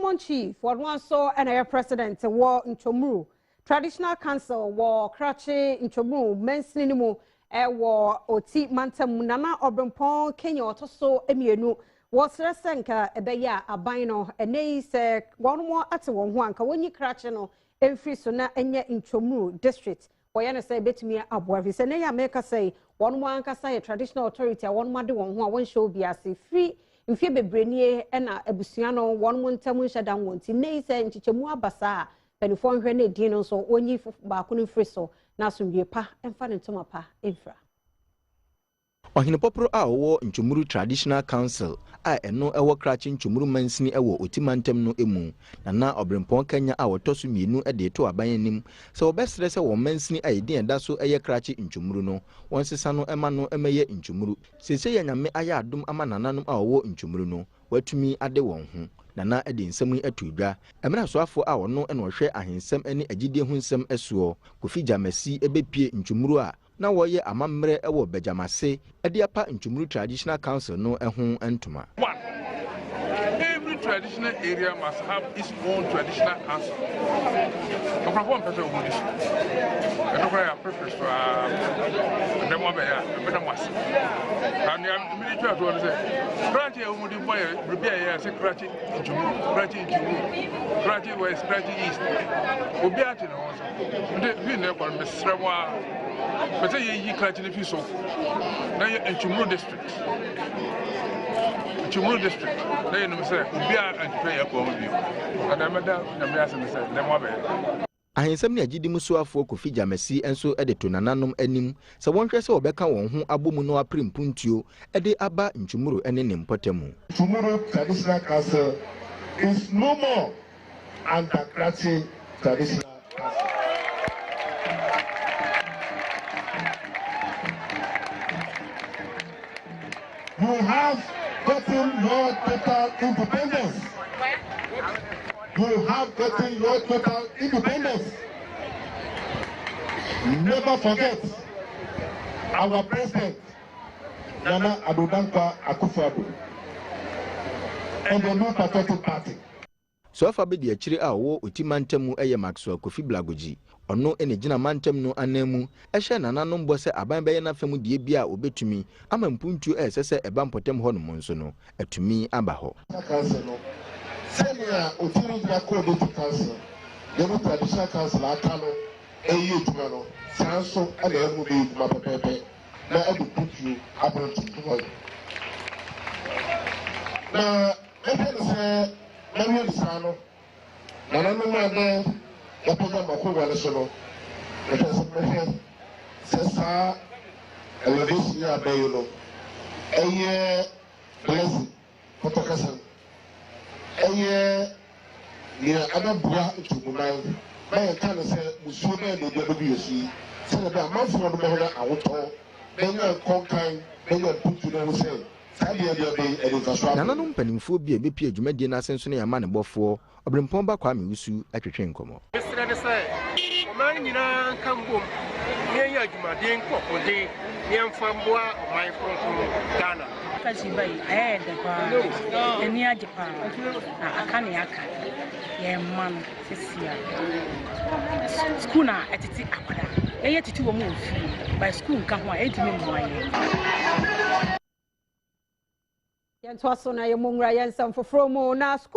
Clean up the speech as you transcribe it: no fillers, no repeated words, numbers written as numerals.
Paramount Chief, what one saw and a president war Nchumuru. Traditional Council war Krachi Nchumuru, Mensinimu, war Oti Mantam Nana Obrempon, Kenya Otoso Emienu, was Resenka, Ebeya, Abino, and nay say one more at one Kawani Krachino, Enfri Sona, Enya Nchumuru district. Wayana say bet me abwavi. Senaya make us say one say a traditional authority, one mother one show be as free. If you be brainy and a busiano, one tamu shadan won't nay say Nchumuru Basa, Penifon Rene Dino, so when you bakuni friso, Nasum Yepa, and Fanny Tomapa, infra. Ohinepopro a wo Nchumuru Traditional Council a eno ewo krachi Nchumuru mansini ewo otimantem no emu na obrempon Kenya a wotoso mienu de to abanyanim se obesre se wo mansini a yedin eda so eye krachi Nchumuru no wonsesa no ema no emeye Nchumuru sese ya nyame aya adom ama nananom a wo Nchumuru no watumi ade won ho nana ede nsem atudwa emra so afo a wono eno hwe ahensem ene agide hu nsem esuo kofi Bejamse ebepie Nchumuru a na woye amamre ewo Bejamse ediapa Nchumuru Traditional Council no ehun entuma. Every traditional area must have its own traditional council. The problem is that we have preference for the one better mass. And the military as well say, Krati would boy prepare say Krati Nchumuru, Krati West, Krati East. Obiati no also. We never miss Srewa. But say you Krati the piece of now you Nchumuru district. Nchumuru district. Now you know say Obia and prayer for you. And I made that say them wabe. Ahensem ne agidi musuafo kofi Bejamse enso edeto nananom anim se wonhwe se obeka won ho abomu no aprempuntuo ede aba Nchumuru ene ne mpotemu. Nchumuru Traditional Council is no more anti-Krati Traditional Council. You have gotten your total independence. You have gotten your total independence. Never forget our president, Nana Adodankwa Akufo-Addo, and the New Patriotic Party. So far be the achire a wo otimantemu eye Maxwell Kofi Blagoji ono ene gina mantem no anemu ehye nananom bo se aban beye na fam die bia obetumi ama mpuntu esese eba mpotem ho no monso no atumi aba ho senia otiri dia code to council the Traditional Council atano eye tuma no sanso ala emu be tuma pepepe na edu putu abrontu na efe se na wi sano na nanu ma de the program of Covalesceno, the person says, elevation ya bayolo, a year blessing, Potakasan, a year near other bra to Munai, by a kind of say, Musuma and the WC, so that a month from the Mahona, I would talk, then you are conquering, then you are put to them say. Nananom panimfo bi ebepie dwumadi na asenso ne yama ne bofo obrempon ba kwa mewusu atwetwe nkomo mesrede sai oman nyina kambom ne ya dwumadi nkokode ne mfamboa oman fronto Ghana kazi bai de pa eni ajepa na akane aka ye man sisia school na etiti akwada ye titi wo mu ofi by school nka ho a edimi mo aye Yentwaso na yemungra yensan foforo mu na school